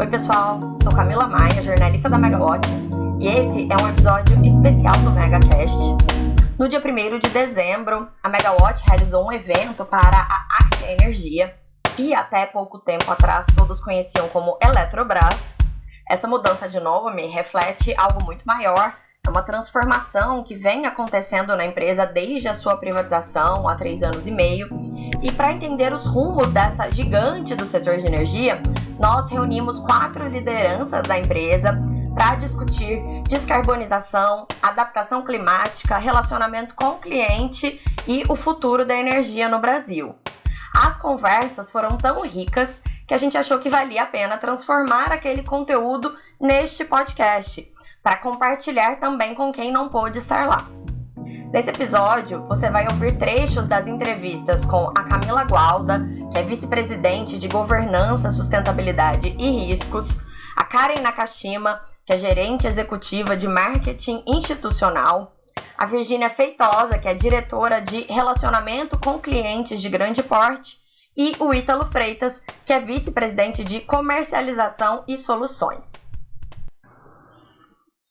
Oi pessoal, sou Camila Maia, jornalista da Megawatt, e esse é um episódio especial do MegaCast. No dia 1º de dezembro, a Megawatt realizou um evento para a Axia Energia, que até pouco tempo atrás todos conheciam como Eletrobras. Essa mudança de nome reflete algo muito maior, é uma transformação que vem acontecendo na empresa desde a sua privatização há 3 anos e meio. E para entender os rumos dessa gigante do setor de energia, nós reunimos 4 lideranças da empresa para discutir descarbonização, adaptação climática, relacionamento com o cliente e o futuro da energia no Brasil. As conversas foram tão ricas que a gente achou que valia a pena transformar aquele conteúdo neste podcast, para compartilhar também com quem não pôde estar lá. Nesse episódio, você vai ouvir trechos das entrevistas com a Camila Gualda, que é vice-presidente de Governança, Sustentabilidade e Riscos, a Karen Nakashima, que é gerente executiva de Marketing Institucional, a Virgínia Feitosa, que é diretora de Relacionamento com Clientes de Grande Porte, e o Ítalo Freitas, que é vice-presidente de Comercialização e Soluções.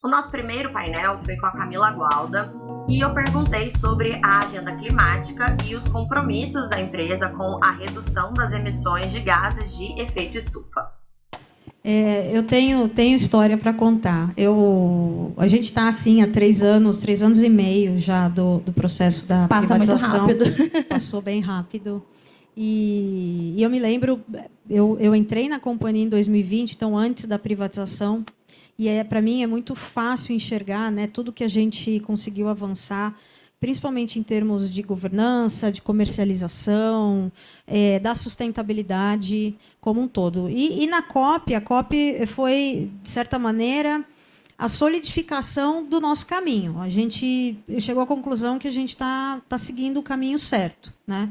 O nosso primeiro painel foi com a Camila Gualda e eu perguntei sobre a agenda climática e os compromissos da empresa com a redução das emissões de gases de efeito estufa. Eu tenho história para contar. A gente está assim há 3 anos e meio já do processo da privatização. Muito rápido. Passou bem rápido. E eu me lembro, eu entrei na companhia em 2020, então antes da privatização. E para mim é muito fácil enxergar, né, tudo que a gente conseguiu avançar, principalmente em termos de governança, de comercialização, da sustentabilidade como um todo. E na COP, a COP foi, de certa maneira, a solidificação do nosso caminho. A gente chegou à conclusão que a gente está seguindo o caminho certo, né?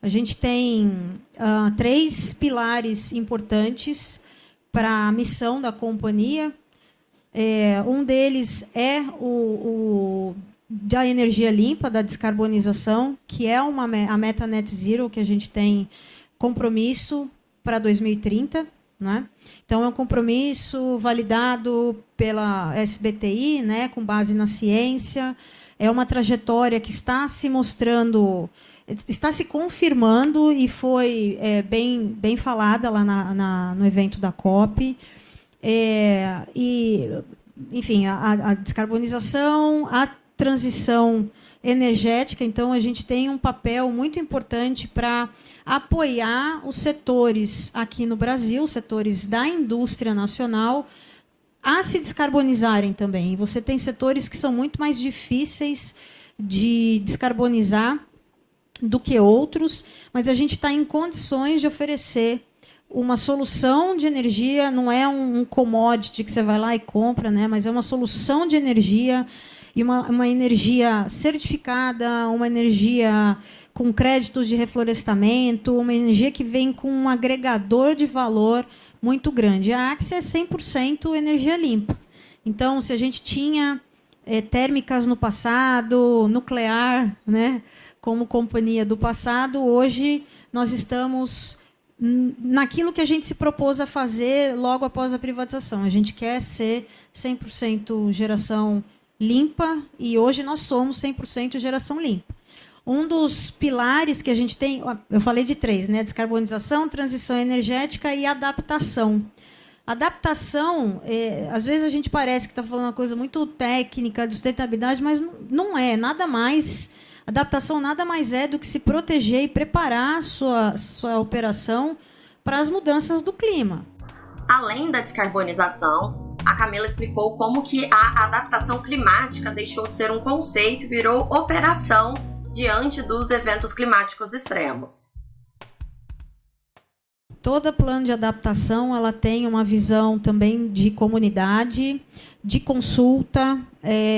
A gente tem 3 pilares importantes para a missão da companhia. Um deles é da energia limpa, da descarbonização, que é a meta net zero que a gente tem compromisso para 2030. Né? Então, é um compromisso validado pela SBTi, né, com base na ciência. É uma trajetória que está se mostrando, está se confirmando e foi bem falada lá no evento da COP. Enfim, a descarbonização, a transição energética. Então, a gente tem um papel muito importante para apoiar os setores aqui no Brasil, os setores da indústria nacional, a se descarbonizarem também. Você tem setores que são muito mais difíceis de descarbonizar do que outros, mas a gente está em condições de oferecer uma solução de energia. Não é um commodity que você vai lá e compra, né? Mas é uma solução de energia, e uma energia certificada, uma energia com créditos de reflorestamento, uma energia que vem com um agregador de valor muito grande. A Axia é 100% energia limpa. Então, se a gente tinha térmicas no passado, nuclear, né, como companhia do passado, hoje nós estamos naquilo que a gente se propôs a fazer logo após a privatização. A gente quer ser 100% geração limpa, e hoje nós somos 100% geração limpa. Um dos pilares que a gente tem, eu falei de 3, né? Descarbonização, transição energética e adaptação. Adaptação, às vezes a gente parece que está falando uma coisa muito técnica, de sustentabilidade, mas não é, nada mais. Adaptação nada mais é do que se proteger e preparar a sua operação para as mudanças do clima. Além da descarbonização, a Camila explicou como que a adaptação climática deixou de ser um conceito e virou operação diante dos eventos climáticos extremos. Toda plano de adaptação ela tem uma visão também de comunidade, de consulta,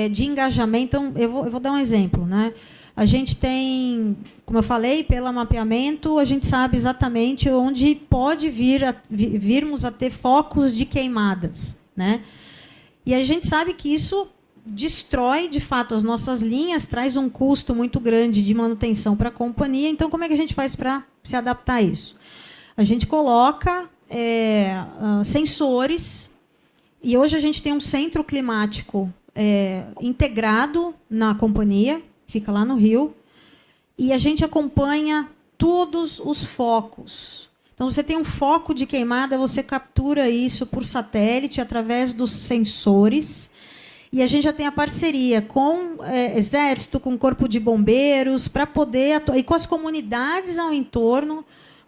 de engajamento. Então, eu vou dar um exemplo, né? A gente tem, como eu falei, pelo mapeamento, a gente sabe exatamente onde pode virmos a ter focos de queimadas, né? E a gente sabe que isso destrói, de fato, as nossas linhas, traz um custo muito grande de manutenção para a companhia. Então, como é que a gente faz para se adaptar a isso? A gente coloca sensores, e hoje a gente tem um centro climático integrado na companhia, fica lá no Rio, e a gente acompanha todos os focos. Então, você tem um foco de queimada, você captura isso por satélite, através dos sensores. E a gente já tem a parceria com Exército, com o Corpo de Bombeiros, para poder atuar, e com as comunidades ao entorno,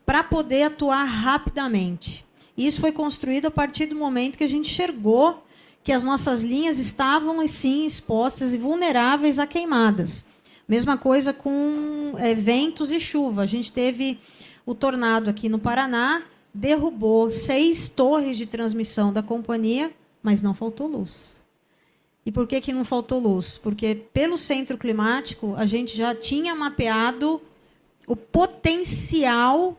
para poder atuar rapidamente. Isso foi construído a partir do momento que a gente enxergou que as nossas linhas estavam, sim, expostas e vulneráveis a queimadas. Mesma coisa com ventos e chuva. A gente teve o tornado aqui no Paraná, derrubou 6 torres de transmissão da companhia, mas não faltou luz. E por que não faltou luz? Porque pelo centro climático a gente já tinha mapeado o potencial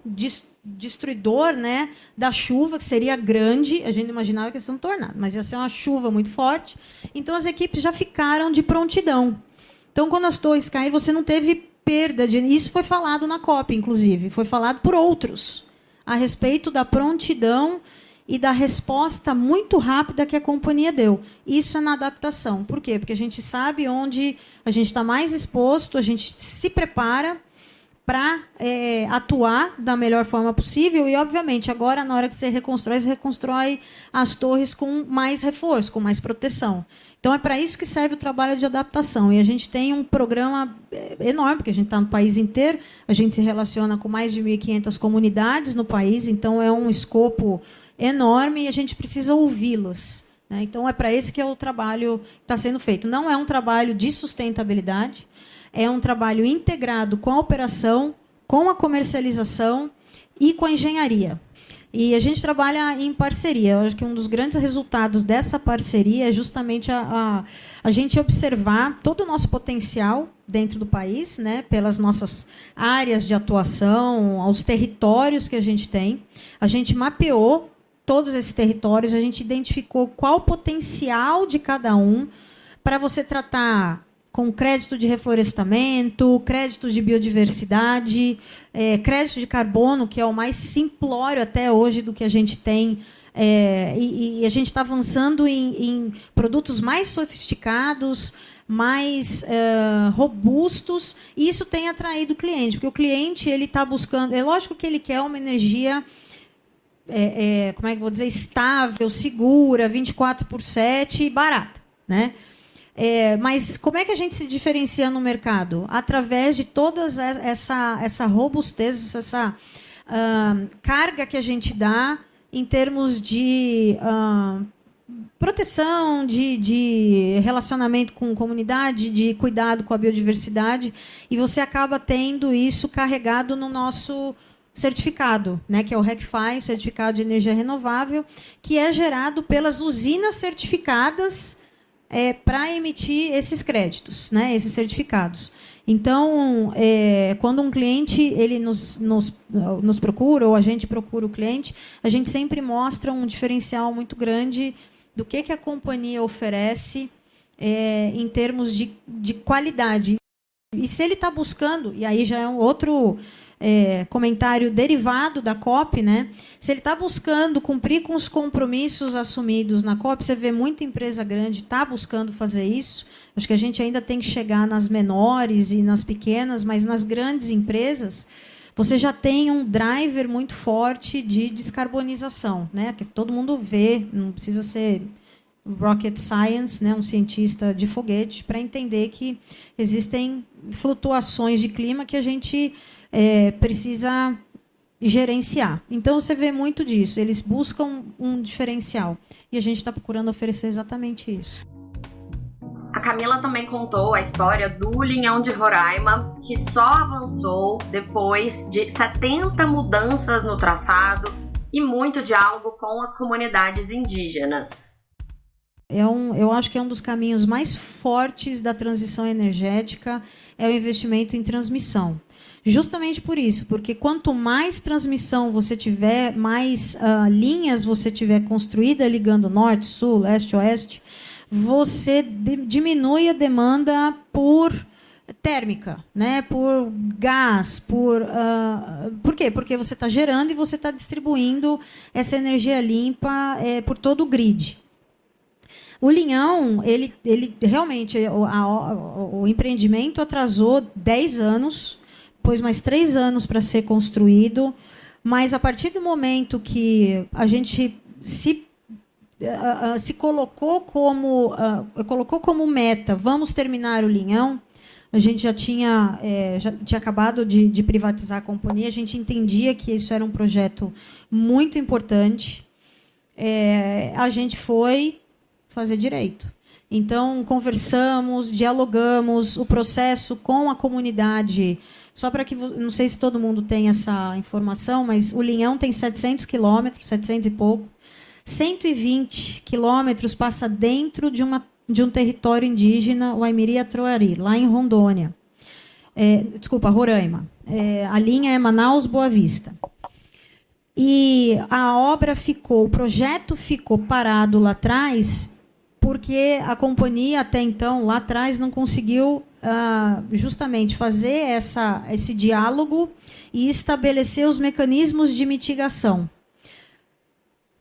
destruidor, né, da chuva, que seria grande. A gente imaginava que ia ser um tornado, mas ia ser uma chuva muito forte. Então as equipes já ficaram de prontidão. Então, quando as torres caíram, você não teve perda de... Isso foi falado na COP, inclusive. Foi falado por outros a respeito da prontidão e da resposta muito rápida que a companhia deu. Isso é na adaptação. Por quê? Porque a gente sabe onde a gente está mais exposto, a gente se prepara para atuar da melhor forma possível. E, obviamente, agora, na hora que você reconstrói as torres com mais reforço, com mais proteção. Então, é para isso que serve o trabalho de adaptação. E a gente tem um programa enorme, porque a gente está no país inteiro, a gente se relaciona com mais de 1.500 comunidades no país, então é um escopo enorme e a gente precisa ouvi-las, né? Então, é para esse que é o trabalho que está sendo feito. Não é um trabalho de sustentabilidade, é um trabalho integrado com a operação, com a comercialização e com a engenharia. E a gente trabalha em parceria. Eu acho que um dos grandes resultados dessa parceria é justamente a gente observar todo o nosso potencial dentro do país, né, pelas nossas áreas de atuação, aos territórios que a gente tem. A gente mapeou todos esses territórios, a gente identificou qual o potencial de cada um para você tratar com crédito de reflorestamento, crédito de biodiversidade, crédito de carbono, que é o mais simplório até hoje do que a gente tem. E a gente está avançando em produtos mais sofisticados, mais robustos, e isso tem atraído o cliente, porque o cliente ele está buscando... É lógico que ele quer uma energia, como é que eu vou dizer, estável, segura, 24/7 e barata, né? Mas como é que a gente se diferencia no mercado? Através de toda essa robustez, essa carga que a gente dá em termos de proteção, de relacionamento com comunidade, de cuidado com a biodiversidade, e você acaba tendo isso carregado no nosso certificado, né, que é o RECFI, Certificado de Energia Renovável, que é gerado pelas usinas certificadas para emitir esses créditos, né, esses certificados. Então, quando um cliente ele nos procura, ou a gente procura o cliente, a gente sempre mostra um diferencial muito grande do que a companhia oferece em termos de qualidade. E se ele está buscando, e aí já é um outro comentário derivado da COP, né? Se ele está buscando cumprir com os compromissos assumidos na COP, você vê muita empresa grande está buscando fazer isso. Acho que a gente ainda tem que chegar nas menores e nas pequenas, mas nas grandes empresas, você já tem um driver muito forte de descarbonização, né? Que todo mundo vê, não precisa ser rocket science, né? Um cientista de foguete, para entender que existem flutuações de clima que a gente precisa gerenciar. Então, você vê muito disso. Eles buscam um diferencial. E a gente está procurando oferecer exatamente isso. A Camila também contou a história do Linhão de Roraima, que só avançou depois de 70 mudanças no traçado e muito diálogo com as comunidades indígenas. Eu acho que é um dos caminhos mais fortes da transição energética, é o investimento em transmissão. Justamente por isso, porque quanto mais transmissão você tiver, mais linhas você tiver construída ligando norte, sul, leste, oeste, você diminui a demanda por térmica, né? Por gás, por quê? Porque você está gerando e você está distribuindo essa energia limpa por todo o grid. O Linhão, ele realmente, o empreendimento atrasou 10 anos, depois mais 3 anos para ser construído, mas a partir do momento que a gente se colocou como meta, vamos terminar o Linhão, a gente já tinha acabado de privatizar a companhia, a gente entendia que isso era um projeto muito importante, a gente foi fazer direito. Então, conversamos, dialogamos, o processo com a comunidade. Só para que, não sei se todo mundo tem essa informação, mas o Linhão tem 700 quilômetros, 700 e pouco. 120 quilômetros passa dentro de um território indígena, o Aimiri-Atroari, lá em Rondônia. Desculpa, Roraima. A linha é Manaus-Boa Vista. E o projeto ficou parado lá atrás, porque a companhia, até então, lá atrás, não conseguiu justamente fazer esse diálogo e estabelecer os mecanismos de mitigação.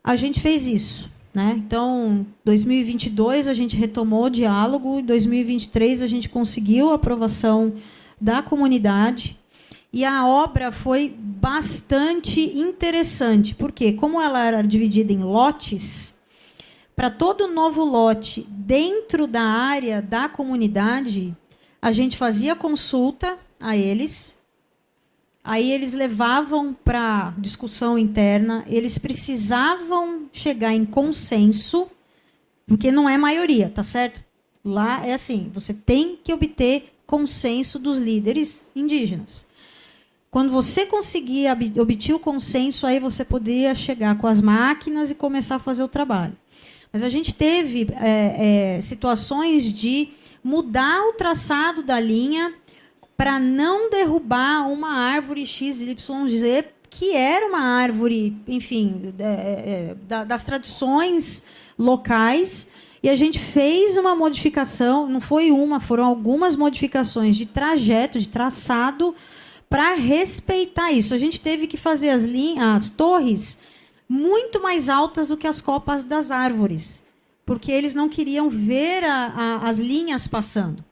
A gente fez isso, né? Então, em 2022, a gente retomou o diálogo, em 2023, a gente conseguiu a aprovação da comunidade, e a obra foi bastante interessante, porque, como ela era dividida em lotes, para todo novo lote dentro da área da comunidade, a gente fazia consulta a eles, aí eles levavam para discussão interna, eles precisavam chegar em consenso, porque não é maioria, tá certo? Lá é assim, você tem que obter consenso dos líderes indígenas. Quando você conseguia obter o consenso, aí você poderia chegar com as máquinas e começar a fazer o trabalho. Mas a gente teve situações de mudar o traçado da linha para não derrubar uma árvore XYZ, que era uma árvore, enfim, das tradições locais. E a gente fez uma modificação, não foi uma, foram algumas modificações de trajeto, de traçado, para respeitar isso. A gente teve que fazer as torres muito mais altas do que as copas das árvores, porque eles não queriam ver as linhas passando.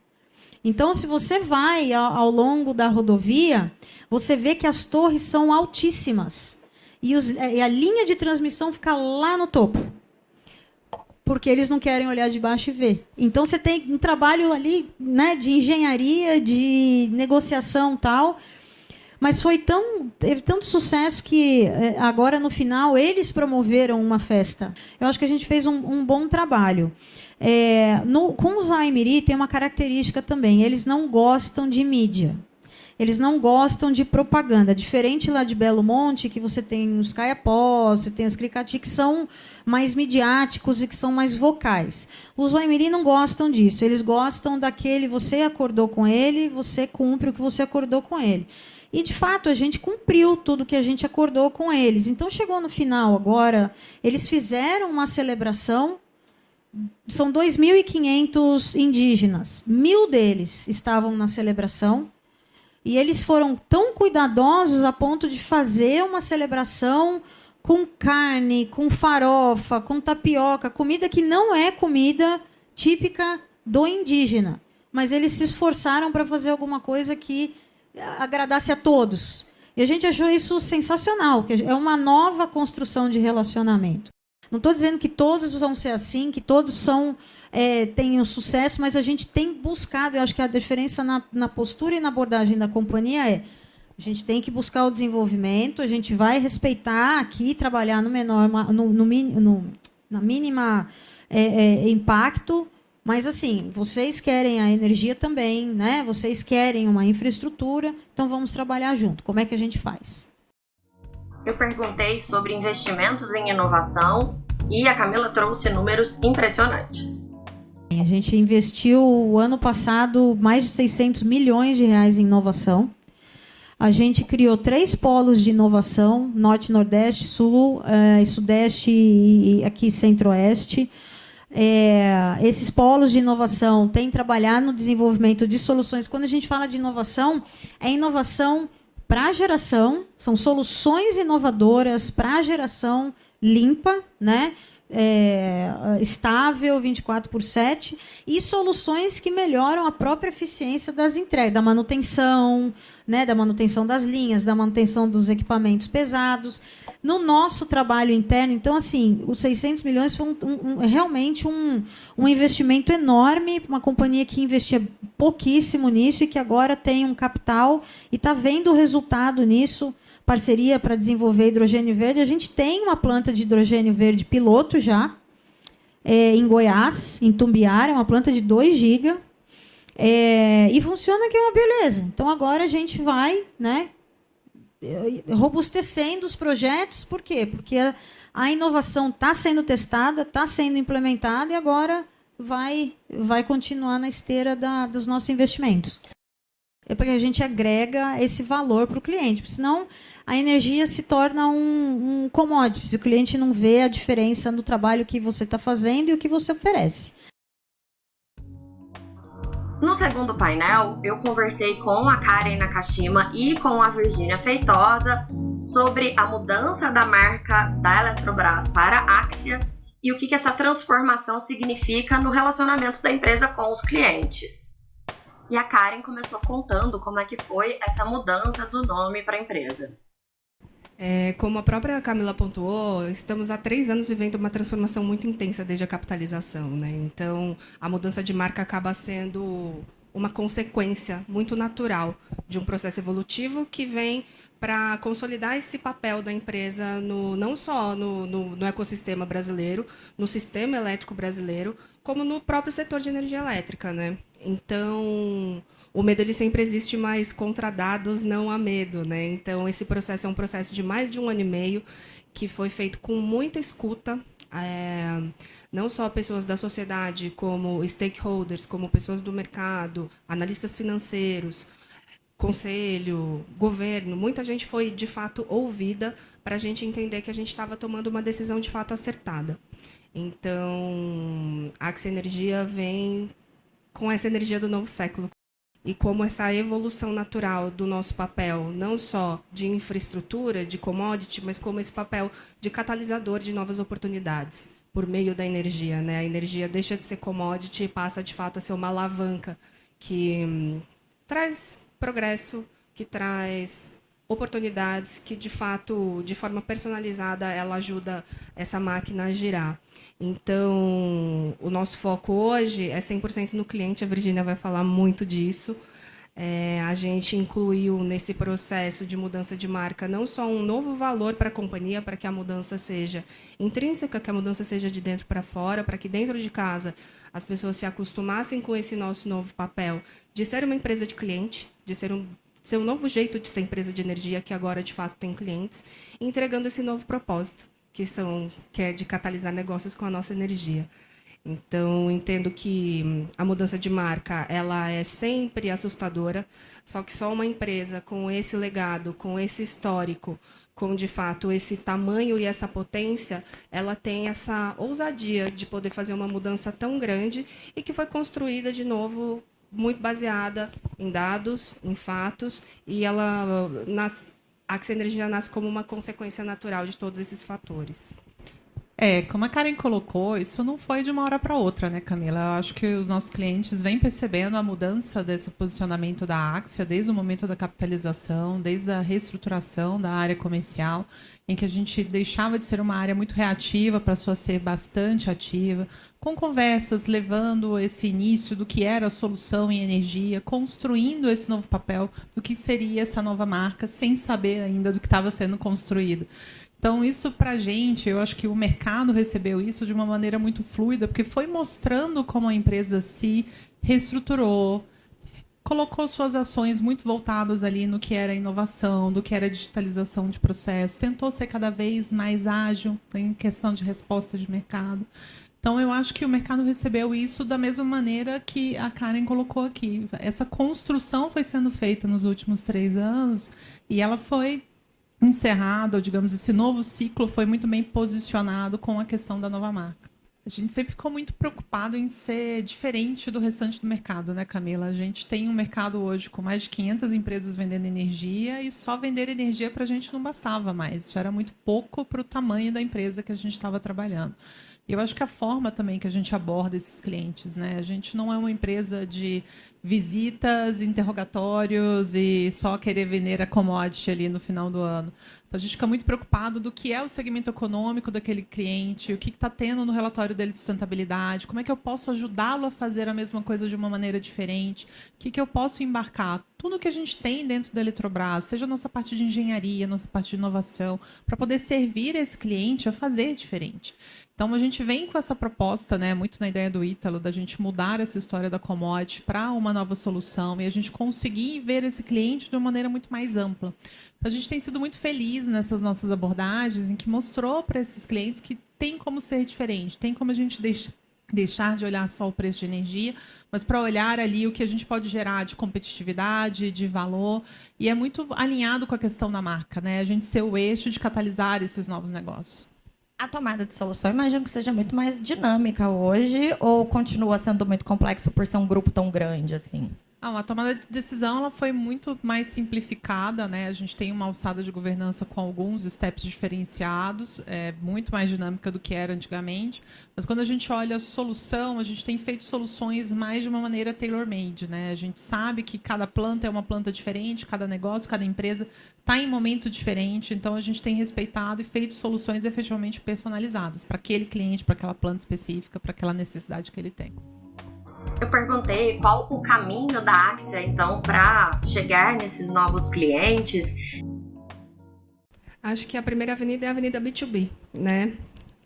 Então, se você vai ao longo da rodovia, você vê que as torres são altíssimas e a linha de transmissão fica lá no topo, porque eles não querem olhar de baixo e ver. Então, você tem um trabalho ali, né, de engenharia, de negociação e tal. Mas teve tanto sucesso que agora, no final, eles promoveram uma festa. Eu acho que a gente fez um bom trabalho. Com os Aimiri tem uma característica também. Eles não gostam de mídia. Eles não gostam de propaganda. Diferente lá de Belo Monte, que você tem os caiapós, você tem os cricati, que são mais midiáticos e que são mais vocais. Os Aimiri não gostam disso. Eles gostam daquele, você acordou com ele, você cumpre o que você acordou com ele. E, de fato, a gente cumpriu tudo que a gente acordou com eles. Então, chegou no final agora, eles fizeram uma celebração, são 2.500 indígenas, 1.000 deles estavam na celebração, e eles foram tão cuidadosos a ponto de fazer uma celebração com carne, com farofa, com tapioca, comida que não é comida típica do indígena. Mas eles se esforçaram para fazer alguma coisa que agradasse a todos. E a gente achou isso sensacional, que é uma nova construção de relacionamento. Não estou dizendo que todos vão ser assim, que todos tenham sucesso, mas a gente tem buscado, eu acho que a diferença na postura e na abordagem da companhia a gente tem que buscar o desenvolvimento, a gente vai respeitar aqui, trabalhar na mínima impacto. Mas, assim, vocês querem a energia também, né? Vocês querem uma infraestrutura, então vamos trabalhar junto. Como é que a gente faz? Eu perguntei sobre investimentos em inovação e a Camila trouxe números impressionantes. A gente investiu, o ano passado, mais de 600 milhões de reais em inovação. A gente criou 3 polos de inovação, Norte, Nordeste, Sul, Sudeste e aqui Centro-Oeste. esses polos de inovação têm trabalhado no desenvolvimento de soluções. Quando a gente fala de inovação, é inovação para a geração, são soluções inovadoras para a geração limpa, né? Estável, 24/7, e soluções que melhoram a própria eficiência das entregas, da manutenção, né, da manutenção das linhas, da manutenção dos equipamentos pesados. No nosso trabalho interno, então, assim, os 600 milhões foi realmente um investimento enorme, uma companhia que investia pouquíssimo nisso e que agora tem um capital e está vendo o resultado nisso. Parceria para desenvolver hidrogênio verde. A gente tem uma planta de hidrogênio verde piloto já, em Goiás, em Tumbiara, é uma planta de 2 GB, e funciona que é uma beleza. Então, agora a gente vai, né, robustecendo os projetos. Por quê? Porque a inovação está sendo testada, está sendo implementada e agora vai continuar na esteira dos nossos investimentos. É porque a gente agrega esse valor para o cliente, porque senão a energia se torna um commodity, se o cliente não vê a diferença no trabalho que você está fazendo e o que você oferece. No segundo painel, eu conversei com a Karen Nakashima e com a Virgínia Feitosa sobre a mudança da marca da Eletrobras para a Axia e o que essa transformação significa no relacionamento da empresa com os clientes. E a Karen começou contando como é que foi essa mudança do nome para a empresa. Como a própria Camila pontuou, estamos há 3 anos vivendo uma transformação muito intensa desde a capitalização, né? Então, a mudança de marca acaba sendo uma consequência muito natural de um processo evolutivo que vem para consolidar esse papel da empresa não só no ecossistema brasileiro, no sistema elétrico brasileiro, como no próprio setor de energia elétrica, né? Então, o medo ele sempre existe, mas contra dados não há medo, né? Então, esse processo é um processo de mais de 1 ano e meio, que foi feito com muita escuta, não só pessoas da sociedade, como stakeholders, como pessoas do mercado, analistas financeiros, conselho, governo. Muita gente foi, de fato, ouvida para a gente entender que a gente estava tomando uma decisão, de fato, acertada. Então, a Axia Energia vem com essa energia do novo século. E como essa evolução natural do nosso papel, não só de infraestrutura, de commodity, mas como esse papel de catalisador de novas oportunidades por meio da energia, né? A energia deixa de ser commodity e passa, de fato, a ser uma alavanca que traz progresso, que traz oportunidades, que, de fato, de forma personalizada, ela ajuda essa máquina a girar. Então, o nosso foco hoje é 100% no cliente, a Virgínia vai falar muito disso. A gente incluiu nesse processo de mudança de marca não só um novo valor para a companhia, para que a mudança seja intrínseca, que a mudança seja de dentro para fora, para que dentro de casa as pessoas se acostumassem com esse nosso novo papel de ser uma empresa de cliente, de ser um novo jeito de ser empresa de energia, que agora, de fato, tem clientes, entregando esse novo propósito, que é de catalisar negócios com a nossa energia. Então, entendo que a mudança de marca ela é sempre assustadora, só que só uma empresa com esse legado, com esse histórico, com, de fato, esse tamanho e essa potência, ela tem essa ousadia de poder fazer uma mudança tão grande e que foi construída, de novo, muito baseada em dados, em fatos, e a Axia Energia nasce como uma consequência natural de todos esses fatores. Como a Karen colocou, isso não foi de uma hora para outra, né, Camila? Eu acho que os nossos clientes vêm percebendo a mudança desse posicionamento da Axia desde o momento da capitalização, desde a reestruturação da área comercial, em que a gente deixava de ser uma área muito reativa para só ser bastante ativa, com conversas, levando esse início do que era a solução em energia, construindo esse novo papel do que seria essa nova marca, sem saber ainda do que estava sendo construído. Então, isso para a gente, eu acho que o mercado recebeu isso de uma maneira muito fluida, porque foi mostrando como a empresa se reestruturou, colocou suas ações muito voltadas ali no que era inovação, do que era digitalização de processos, tentou ser cada vez mais ágil em questão de resposta de mercado. Então, eu acho que o mercado recebeu isso da mesma maneira que a Karen colocou aqui. Essa construção foi sendo feita nos últimos 3 anos e ela foi encerrado, ou digamos, esse novo ciclo foi muito bem posicionado com a questão da nova marca. A gente sempre ficou muito preocupado em ser diferente do restante do mercado, né, Camila? A gente tem um mercado hoje com mais de 500 empresas vendendo energia e só vender energia para a gente não bastava mais. Isso era muito pouco para o tamanho da empresa que a gente estava trabalhando. E eu acho que a forma também que a gente aborda esses clientes, né? A gente não é uma empresa de visitas, interrogatórios e só querer vender a commodity ali no final do ano. Então, a gente fica muito preocupado do que é o segmento econômico daquele cliente, o que está tendo no relatório dele de sustentabilidade, como é que eu posso ajudá-lo a fazer a mesma coisa de uma maneira diferente, o que eu posso embarcar. Tudo que a gente tem dentro da Eletrobras, seja a nossa parte de engenharia, nossa parte de inovação, para poder servir esse cliente a fazer diferente. Então, a gente vem com essa proposta, né, muito na ideia do Ítalo, da gente mudar essa história da commodity para uma nova solução e a gente conseguir ver esse cliente de uma maneira muito mais ampla. A gente tem sido muito feliz nessas nossas abordagens, em que mostrou para esses clientes que tem como ser diferente, tem como a gente deixar de olhar só o preço de energia, mas para olhar ali o que a gente pode gerar de competitividade, de valor, e é muito alinhado com a questão da marca, né? A gente ser o eixo de catalisar esses novos negócios. A tomada de solução, imagino que seja muito mais dinâmica hoje, ou continua sendo muito complexo por ser um grupo tão grande assim? A tomada de decisão ela foi muito mais simplificada, né? A gente tem uma alçada de governança com alguns steps diferenciados, muito mais dinâmica do que era antigamente. Mas quando a gente olha a solução, a gente tem feito soluções mais de uma maneira tailor-made, né? A gente sabe que cada planta é uma planta diferente, cada negócio, cada empresa está em momento diferente, então a gente tem respeitado e feito soluções efetivamente personalizadas para aquele cliente, para aquela planta específica, para aquela necessidade que ele tem. Eu perguntei qual o caminho da Axia, então, para chegar nesses novos clientes. Acho que a primeira avenida é a avenida B2B, né,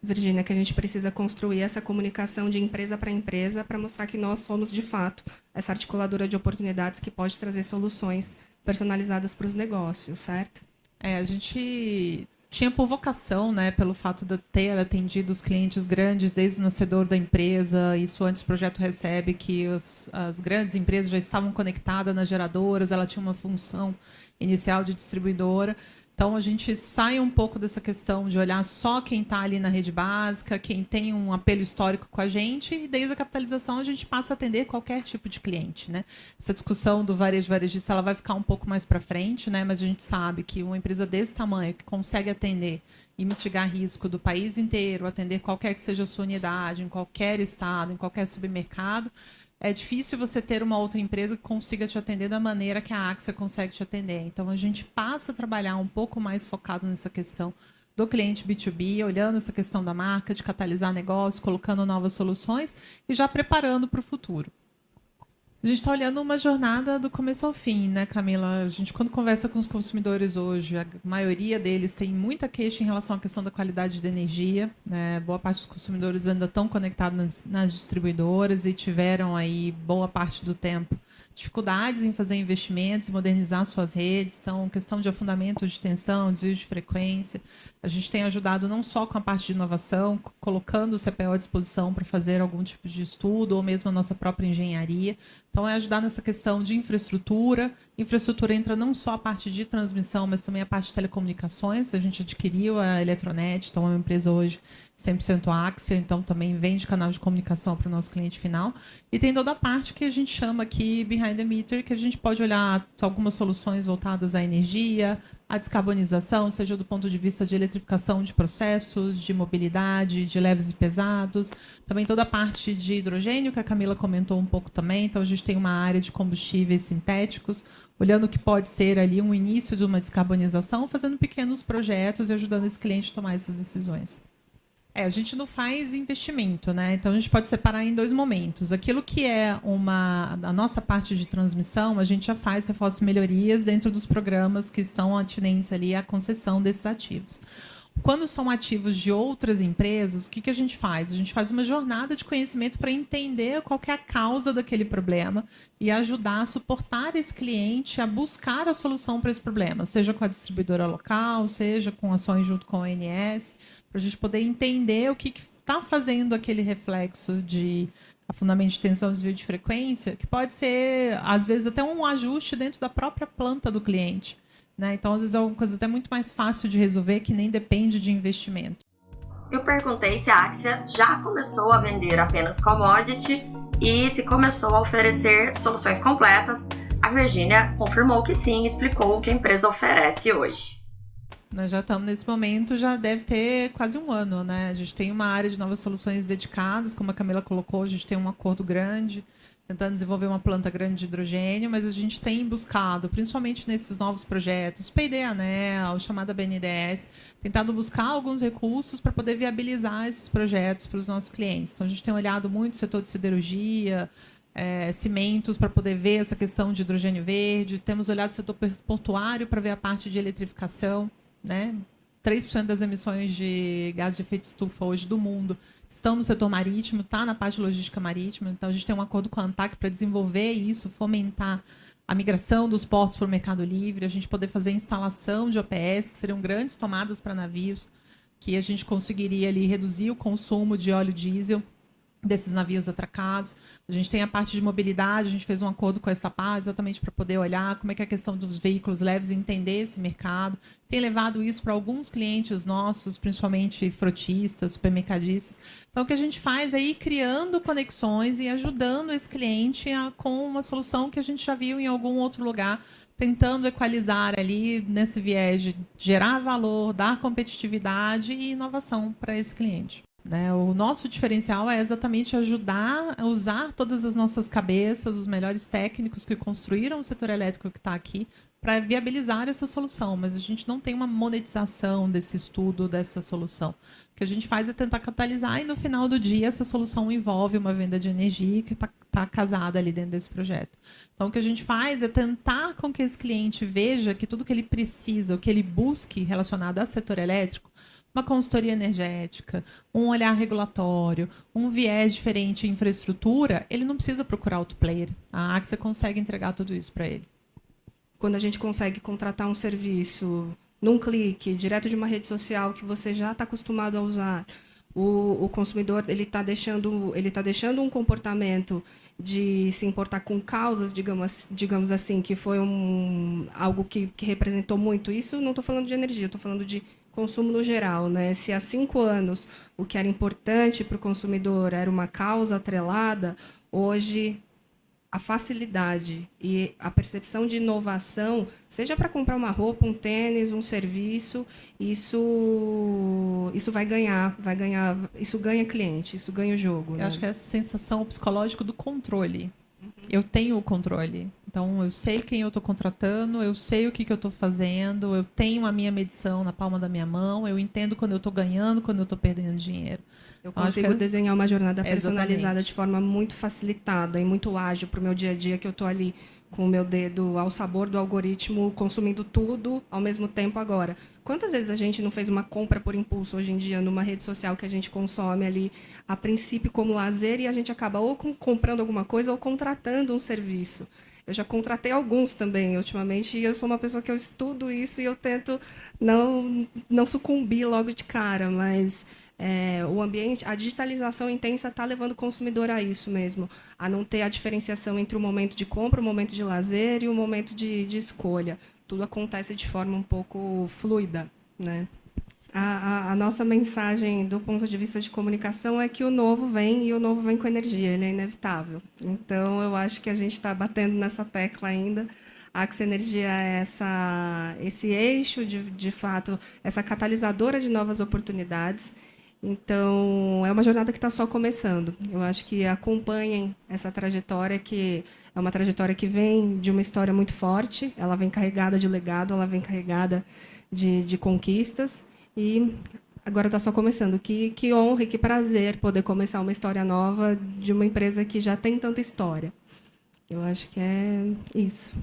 Virgínia, que a gente precisa construir essa comunicação de empresa para mostrar que nós somos, de fato, essa articuladora de oportunidades que pode trazer soluções personalizadas para os negócios, certo? A gente tinha por vocação, né, pelo fato de ter atendido os clientes grandes desde o nascedor da empresa, isso antes do projeto Recebe, que as grandes empresas já estavam conectadas nas geradoras, ela tinha uma função inicial de distribuidora. Então, a gente sai um pouco dessa questão de olhar só quem está ali na rede básica, quem tem um apelo histórico com a gente, e desde a capitalização a gente passa a atender qualquer tipo de cliente, né? Essa discussão do varejista ela vai ficar um pouco mais para frente, né? Mas a gente sabe que uma empresa desse tamanho, que consegue atender e mitigar risco do país inteiro, atender qualquer que seja a sua unidade, em qualquer estado, em qualquer submercado, é difícil você ter uma outra empresa que consiga te atender da maneira que a Axia consegue te atender. Então, a gente passa a trabalhar um pouco mais focado nessa questão do cliente B2B, olhando essa questão da marca, de catalisar negócio, colocando novas soluções e já preparando para o futuro. A gente está olhando uma jornada do começo ao fim, né, Camila? A gente, quando conversa com os consumidores hoje, a maioria deles tem muita queixa em relação à questão da qualidade de energia, né? Boa parte dos consumidores ainda estão conectados nas distribuidoras e tiveram aí, boa parte do tempo, dificuldades em fazer investimentos e modernizar suas redes. Então, questão de afundamento de tensão, desvio de frequência. A gente tem ajudado não só com a parte de inovação, colocando o CPO à disposição para fazer algum tipo de estudo, ou mesmo a nossa própria engenharia. Então, é ajudar nessa questão de infraestrutura. Infraestrutura entra não só a parte de transmissão, mas também a parte de telecomunicações. A gente adquiriu a Eletronet, então é uma empresa hoje 100% Axia, então também vende canal de comunicação para o nosso cliente final. E tem toda a parte que a gente chama aqui Behind the Meter, que a gente pode olhar algumas soluções voltadas à energia, à descarbonização, seja do ponto de vista de eletrificação de processos, de mobilidade, de leves e pesados. Também toda a parte de hidrogênio, que a Camila comentou um pouco também. Então, a gente tem uma área de combustíveis sintéticos, olhando o que pode ser ali um início de uma descarbonização, fazendo pequenos projetos e ajudando esse cliente a tomar essas decisões. A gente não faz investimento, né? Então, a gente pode separar em dois momentos. Aquilo que é a nossa parte de transmissão, a gente já faz reforços e melhorias dentro dos programas que estão atinentes ali à concessão desses ativos. Quando são ativos de outras empresas, o que a gente faz? A gente faz uma jornada de conhecimento para entender qual que é a causa daquele problema e ajudar a suportar esse cliente a buscar a solução para esse problema, seja com a distribuidora local, seja com ações junto com a ONS, para a gente poder entender o que está fazendo aquele reflexo de afundamento de tensão e desvio de frequência, que pode ser, às vezes, até um ajuste dentro da própria planta do cliente, né? Então, às vezes, é uma coisa até muito mais fácil de resolver, que nem depende de investimento. Eu perguntei se a Axia já começou a vender apenas commodity e se começou a oferecer soluções completas. A Virgínia confirmou que sim e explicou o que a empresa oferece hoje. Nós já estamos nesse momento, já deve ter quase um ano, né? A gente tem uma área de novas soluções dedicadas, como a Camila colocou, a gente tem um acordo grande, tentando desenvolver uma planta grande de hidrogênio, mas a gente tem buscado, principalmente nesses novos projetos, P&D Anel, chamada BNDES, tentado buscar alguns recursos para poder viabilizar esses projetos para os nossos clientes. Então, a gente tem olhado muito o setor de siderurgia, cimentos, para poder ver essa questão de hidrogênio verde, temos olhado o setor portuário para ver a parte de eletrificação, né? 3% das emissões de gás de efeito estufa hoje do mundo estão no setor marítimo, está na parte de logística marítima. Então, a gente tem um acordo com a ANTAC para desenvolver isso, fomentar a migração dos portos para o mercado livre, a gente poder fazer instalação de OPS, que seriam grandes tomadas para navios, que a gente conseguiria ali reduzir o consumo de óleo diesel desses navios atracados. A gente tem a parte de mobilidade, a gente fez um acordo com a Estapar exatamente para poder olhar como é que é a questão dos veículos leves e entender esse mercado. Tem levado isso para alguns clientes nossos, principalmente frotistas, supermercadistas. Então, o que a gente faz é ir criando conexões e ajudando esse cliente com uma solução que a gente já viu em algum outro lugar, tentando equalizar ali nesse viés de gerar valor, dar competitividade e inovação para esse cliente. O nosso diferencial é exatamente ajudar a usar todas as nossas cabeças, os melhores técnicos que construíram o setor elétrico que está aqui, para viabilizar essa solução, mas a gente não tem uma monetização desse estudo, dessa solução. O que a gente faz é tentar catalisar e, no final do dia, essa solução envolve uma venda de energia que está casada ali dentro desse projeto. Então, o que a gente faz é tentar com que esse cliente veja que tudo que ele precisa, o que ele busque relacionado ao setor elétrico, uma consultoria energética, um olhar regulatório, um viés diferente em infraestrutura, ele não precisa procurar outro player. A Axia consegue entregar tudo isso para ele. Quando a gente consegue contratar um serviço num clique, direto de uma rede social que você já está acostumado a usar, o consumidor ele está deixando um comportamento de se importar com causas, digamos assim, que foi algo que representou muito isso. Não estou falando de energia, estou falando de consumo no geral, né? Se há 5 anos o que era importante para o consumidor era uma causa atrelada, hoje a facilidade e a percepção de inovação, seja para comprar uma roupa, um tênis, um serviço, isso vai ganhar, isso ganha cliente, isso ganha o jogo. Eu acho que é essa sensação psicológica do controle. Eu tenho o controle. Então, eu sei quem eu estou contratando, eu sei o que eu estou fazendo, eu tenho a minha medição na palma da minha mão, eu entendo quando eu estou ganhando, quando eu estou perdendo dinheiro. Eu consigo desenhar uma jornada personalizada de forma muito facilitada e muito ágil para o meu dia a dia, que eu estou ali com o meu dedo ao sabor do algoritmo, consumindo tudo ao mesmo tempo agora. Quantas vezes a gente não fez uma compra por impulso hoje em dia numa rede social que a gente consome ali, a princípio como lazer, e a gente acaba ou comprando alguma coisa ou contratando um serviço? Eu já contratei alguns também ultimamente, e eu sou uma pessoa que eu estudo isso e eu tento não sucumbir logo de cara, mas o ambiente, a digitalização intensa está levando o consumidor a isso mesmo, a não ter a diferenciação entre o momento de compra, o momento de lazer e o momento de escolha. Tudo acontece de forma um pouco fluida, né? A nossa mensagem do ponto de vista de comunicação é que o novo vem, e o novo vem com energia, ele é inevitável. Então, eu acho que a gente está batendo nessa tecla ainda. A Axia Energia é esse eixo, de fato, essa catalisadora de novas oportunidades. Então, é uma jornada que está só começando. Eu acho que acompanhem essa trajetória, que é uma trajetória que vem de uma história muito forte, ela vem carregada de legado, ela vem carregada de conquistas, e agora está só começando. Que honra e que prazer poder começar uma história nova de uma empresa que já tem tanta história. Eu acho que é isso.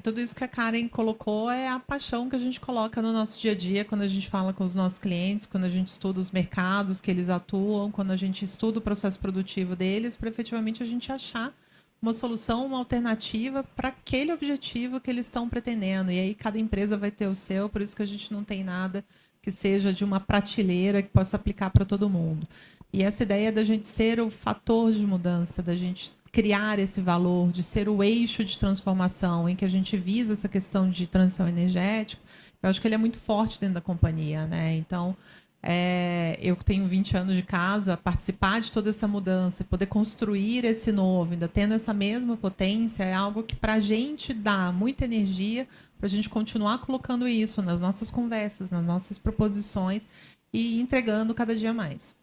Tudo isso que a Karen colocou é a paixão que a gente coloca no nosso dia a dia, quando a gente fala com os nossos clientes, quando a gente estuda os mercados que eles atuam, quando a gente estuda o processo produtivo deles, para efetivamente a gente achar uma solução, uma alternativa para aquele objetivo que eles estão pretendendo. E aí cada empresa vai ter o seu, por isso que a gente não tem nada que seja de uma prateleira que possa aplicar para todo mundo. E essa ideia da gente ser o fator de mudança, da gente criar esse valor, de ser o eixo de transformação em que a gente visa essa questão de transição energética, eu acho que ele é muito forte dentro da companhia, né? Então, eu que tenho 20 anos de casa, participar de toda essa mudança, poder construir esse novo, ainda tendo essa mesma potência, é algo que para a gente dá muita energia, para a gente continuar colocando isso nas nossas conversas, nas nossas proposições e entregando cada dia mais.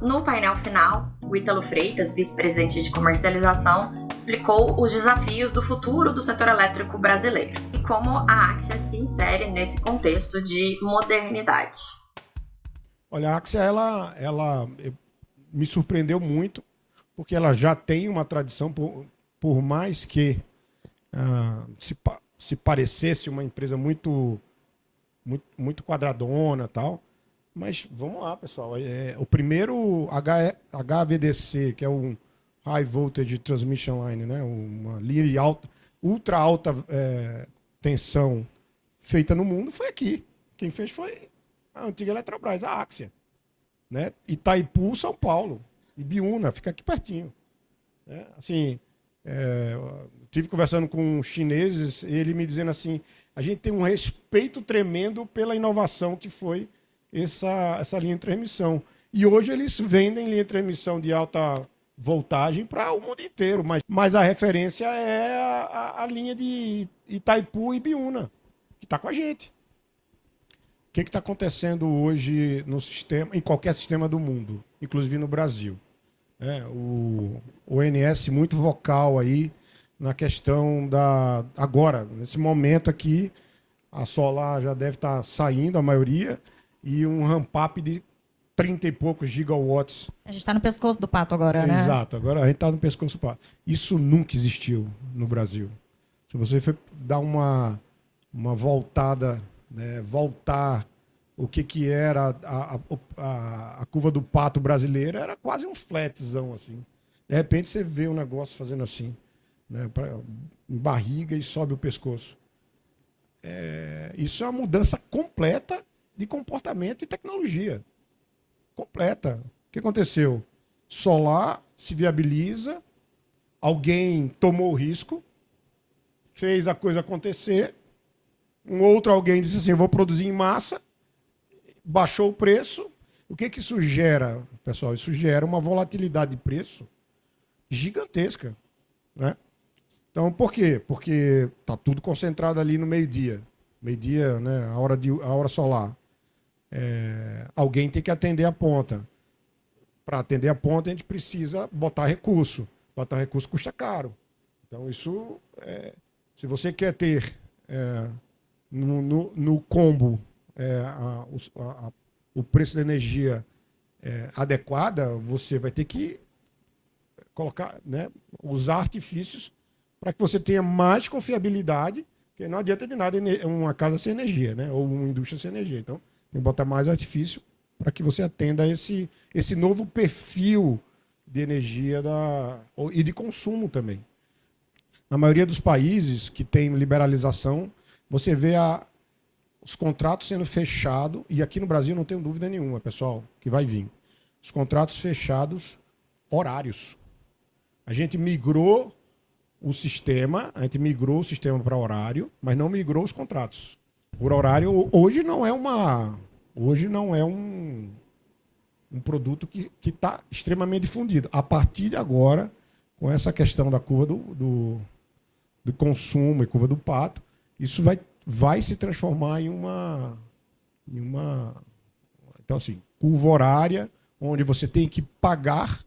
No painel final, o Ítalo Freitas, vice-presidente de comercialização, explicou os desafios do futuro do setor elétrico brasileiro e como a Axia se insere nesse contexto de modernidade. Olha, a Axia, ela me surpreendeu muito, porque ela já tem uma tradição, por mais que se parecesse uma empresa muito quadradona e tal. Mas vamos lá, pessoal. O primeiro HVDC, que é um High Voltage Transmission Line, né? Uma linha de ultra alta tensão feita no mundo, foi aqui. Quem fez foi a antiga Eletrobras, a Axia. Né? Itaipu, São Paulo. Ibiúna, fica aqui pertinho. Né? Assim, tive conversando com chineses, ele me dizendo assim, a gente tem um respeito tremendo pela inovação que foi essa linha de transmissão. E hoje eles vendem linha de transmissão de alta voltagem para o mundo inteiro, mas a referência é a linha de Itaipu e Ibiúna, que está com a gente. O que está acontecendo hoje no sistema, em qualquer sistema do mundo, inclusive no Brasil? O ONS muito vocal aí na questão agora, nesse momento aqui, a solar já deve estar saindo, a maioria, e um ramp-up de 30 e poucos gigawatts. A gente está no pescoço do pato agora, né? Exato, agora a gente está no pescoço do pato. Isso nunca existiu no Brasil. Se você for dar uma voltada, né, voltar o que era a curva do pato brasileira, era quase um flatzão, assim. De repente você vê um negócio fazendo assim, né, em barriga e sobe o pescoço. Isso é uma mudança completa de comportamento e tecnologia. Completa. O que aconteceu? Solar se viabiliza, alguém tomou o risco, fez a coisa acontecer, um outro alguém disse assim, eu vou produzir em massa, baixou o preço. O que isso gera, pessoal? Isso gera uma volatilidade de preço gigantesca. Né? Então, por quê? Porque está tudo concentrado ali no meio-dia. Meio-dia, né, a hora solar. Alguém tem que atender a ponta. Para atender a ponta, a gente precisa botar recurso. Botar recurso custa caro. Então, isso, se você quer ter no combo o preço da energia adequada, você vai ter que colocar, né, usar artifícios para que você tenha mais confiabilidade, porque não adianta de nada uma casa sem energia, né, ou uma indústria sem energia. Então, tem que botar mais artifício para que você atenda esse novo perfil de energia e de consumo também. Na maioria dos países que tem liberalização, você vê os contratos sendo fechados, e aqui no Brasil não tenho dúvida nenhuma, pessoal, que vai vir. Os contratos fechados horários. A gente migrou o sistema para horário, mas não migrou os contratos. Por horário, hoje não é um produto que está extremamente difundido. A partir de agora, com essa questão da curva do consumo e curva do pato, isso vai se transformar em uma então assim, curva horária, onde você tem que pagar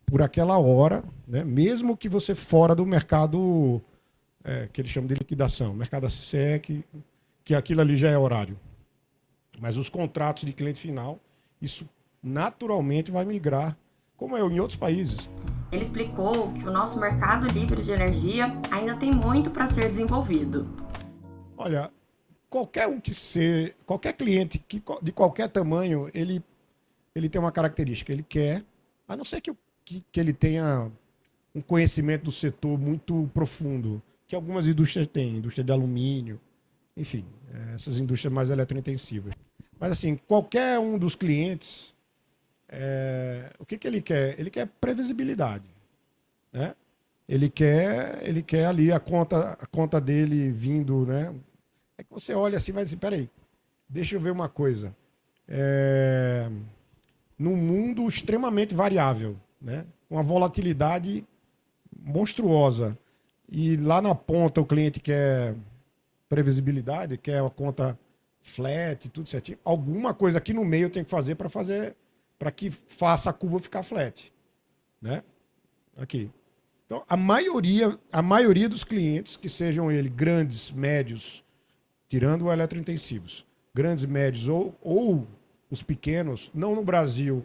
por aquela hora, né? Mesmo que você fora do mercado que eles chamam de liquidação, mercado ACE, que aquilo ali já é horário. Mas os contratos de cliente final, isso naturalmente vai migrar, como é em outros países. Ele explicou que o nosso mercado livre de energia ainda tem muito para ser desenvolvido. Olha, qualquer cliente de qualquer tamanho, ele tem uma característica. Ele quer, a não ser que ele tenha um conhecimento do setor muito profundo, que algumas indústrias têm, indústria de alumínio, enfim, essas indústrias mais eletrointensivas. Mas assim, qualquer um dos clientes, o que ele quer? Ele quer previsibilidade, né? Ele quer ali a conta dele vindo, né? É que você olha assim e vai dizer, peraí, deixa eu ver uma coisa. num mundo extremamente variável, né? Uma volatilidade monstruosa. E lá na ponta o cliente quer previsibilidade, quer a conta flat, tudo certinho. Alguma coisa aqui no meio tem que fazer para que faça a curva ficar flat, né? Aqui. Então, a maioria dos clientes, que sejam eles grandes, médios, tirando eletrointensivos, grandes, médios ou os pequenos, não no Brasil,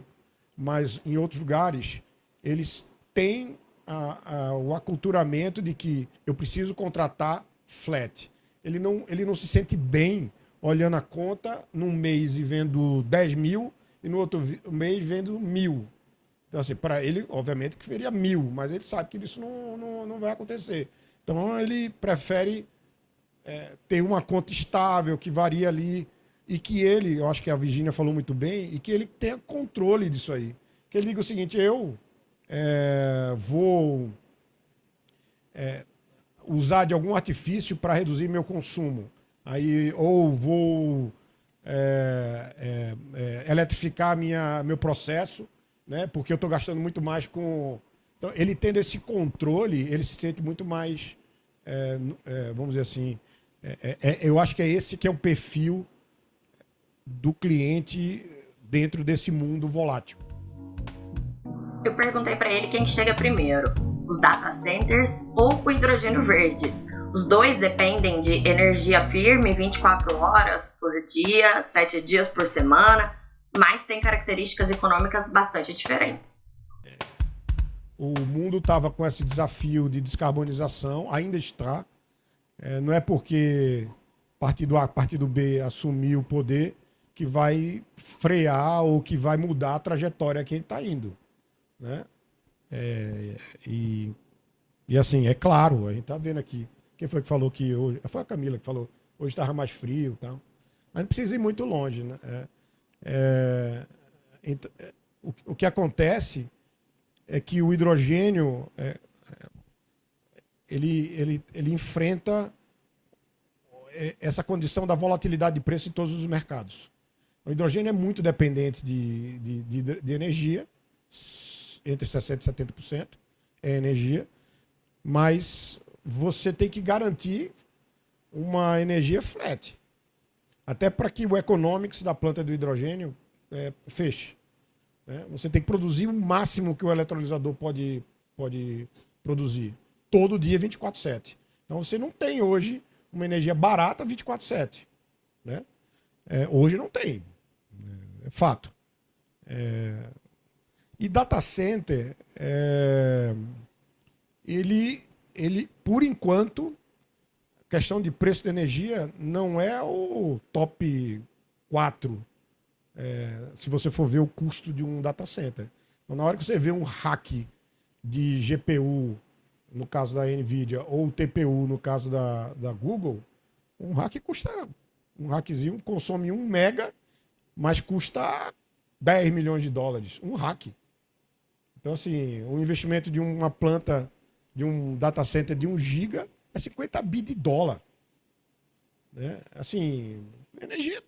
mas em outros lugares, eles têm o aculturamento de que eu preciso contratar flat. Ele não se sente bem olhando a conta num mês e vendo 10 mil e no outro mês vendo 1.000. Então, assim, para ele, obviamente, que seria 1.000, mas ele sabe que isso não vai acontecer. Então, ele prefere ter uma conta estável, que varia ali, e que ele, eu acho que a Virginia falou muito bem, e que ele tenha controle disso aí. Que ele diga o seguinte, eu vou usar de algum artifício para reduzir meu consumo. Aí, ou vou eletrificar meu processo, né, porque eu estou gastando muito mais com... Então, ele tendo esse controle, ele se sente muito mais, vamos dizer assim, eu acho que é esse que é o perfil do cliente dentro desse mundo volátil. Eu perguntei para ele quem chega primeiro, os data centers ou o hidrogênio verde. Os dois dependem de energia firme 24 horas por dia, 7 dias por semana, mas têm características econômicas bastante diferentes. O mundo estava com esse desafio de descarbonização, ainda está. Não é porque partido A, partido B assumiu o poder que vai frear ou que vai mudar a trajetória que ele está indo, né? E assim, é claro, a gente está vendo aqui. Quem foi que falou que hoje... Foi a Camila que falou hoje estava mais frio e tal. Mas não precisa ir muito longe, né? O que acontece é que o hidrogênio ele enfrenta essa condição da volatilidade de preço em todos os mercados. O hidrogênio é muito dependente de energia, entre 60% e 70% é energia, mas você tem que garantir uma energia flat, até para que o economics da planta do hidrogênio feche. Você tem que produzir o máximo que o eletrolisador pode produzir, todo dia 24/7. Então você não tem hoje uma energia barata 24/7. Né? Hoje não tem, é fato. E data center, ele, por enquanto, questão de preço de energia não é o top 4, se você for ver o custo de um data center. Então, na hora que você vê um rack de GPU, no caso da NVIDIA, ou TPU, no caso da Google, um hackzinho consome 1 mega, mas custa 10 milhões de dólares, um hack. Então, assim, o investimento de uma planta, de um data center de 1 giga, é 50 bi de dólar. Né? Assim, energia.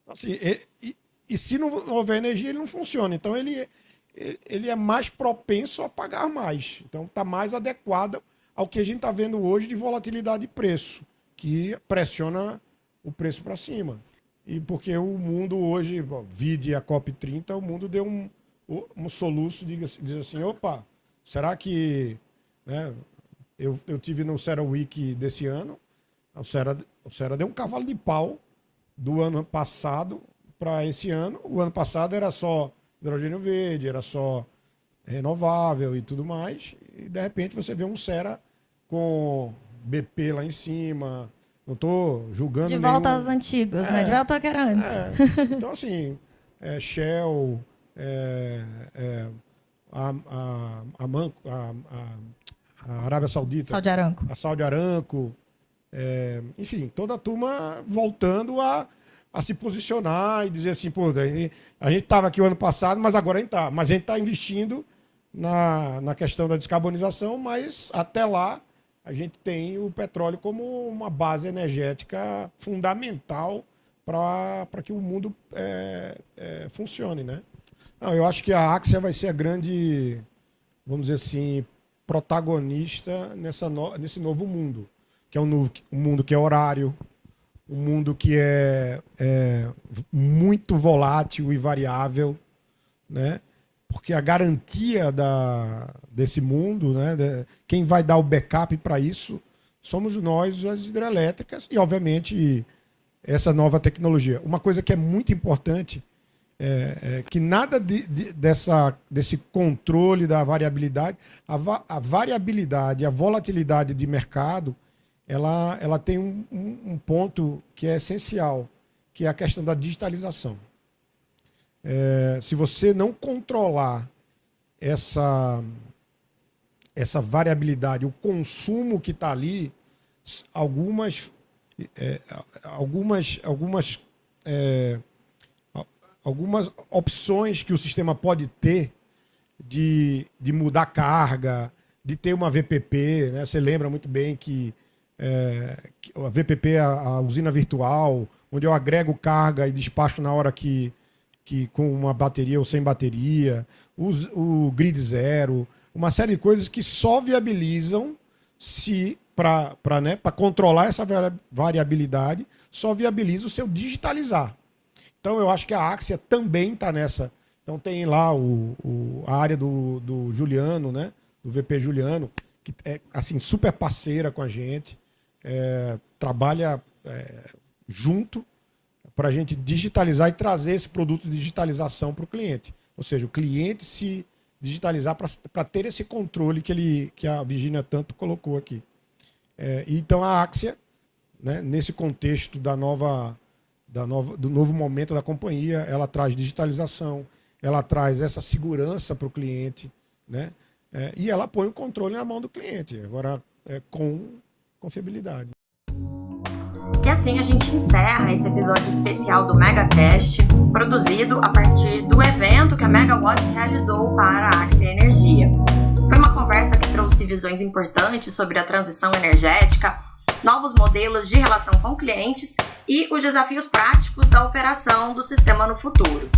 Assim, e se não houver energia, ele não funciona. Então, ele é mais propenso a pagar mais. Então, está mais adequado ao que a gente está vendo hoje de volatilidade de preço, que pressiona o preço para cima. E porque o mundo hoje, vide a COP30, o mundo deu um soluço, diz assim, opa, será que... Né, eu tive no CERAWeek desse ano, o CERA deu um cavalo de pau do ano passado para esse ano. O ano passado era só hidrogênio verde, era só renovável e tudo mais. E, de repente, você vê um CERA com BP lá em cima. Não estou julgando De volta aos antigos, né? De volta ao que era antes. Então, assim, Shell, a Arábia Saudita, a Saudi Aramco, enfim, toda a turma voltando a se posicionar e dizer assim, pô, a gente estava aqui o ano passado, mas agora a gente está. Mas a gente está investindo na questão da descarbonização, mas até lá a gente tem o petróleo como uma base energética fundamental para que o mundo funcione, né? Não, eu acho que a Axia vai ser a grande, vamos dizer assim, protagonista nesse novo mundo, que é um mundo que é horário, um mundo que é muito volátil e variável, né? Porque a garantia desse mundo, né? Quem vai dar o backup para isso somos nós, as hidrelétricas, e, obviamente, essa nova tecnologia. Uma coisa que é muito importante é que nada desse controle da variabilidade, a variabilidade, a volatilidade de mercado, ela tem um ponto que é essencial, que é a questão da digitalização. Se você não controlar essa variabilidade, o consumo que está ali, algumas opções que o sistema pode ter de mudar carga, de ter uma VPP, né? Você lembra muito bem que a VPP é a usina virtual, onde eu agrego carga e despacho na hora que com uma bateria ou sem bateria, o grid zero, uma série de coisas que só viabilizam para controlar essa variabilidade, só viabiliza o seu digitalizar. Então, eu acho que a Axia também está nessa. Então, tem lá a área do Juliano, né? Do VP Juliano, que é assim, super parceira com a gente, trabalha junto para a gente digitalizar e trazer esse produto de digitalização para o cliente. Ou seja, o cliente se digitalizar para ter esse controle que a Virginia tanto colocou aqui. Então, a Axia, né, nesse contexto do novo momento da companhia, ela traz digitalização, ela traz essa segurança para o cliente, né, e ela põe o controle na mão do cliente, agora com confiabilidade. E assim a gente encerra esse episódio especial do MegaCast, produzido a partir do evento que a Megawatt realizou para a Axia Energia. Foi uma conversa que trouxe visões importantes sobre a transição energética, novos modelos de relação com clientes e os desafios práticos da operação do sistema no futuro.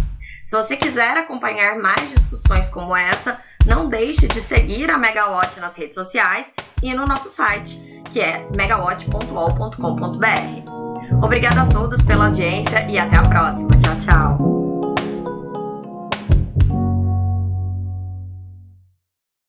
Se você quiser acompanhar mais discussões como essa, não deixe de seguir a Megawatt nas redes sociais e no nosso site, que é megawatt.ol.com.br. Obrigada a todos pela audiência e até a próxima. Tchau, tchau.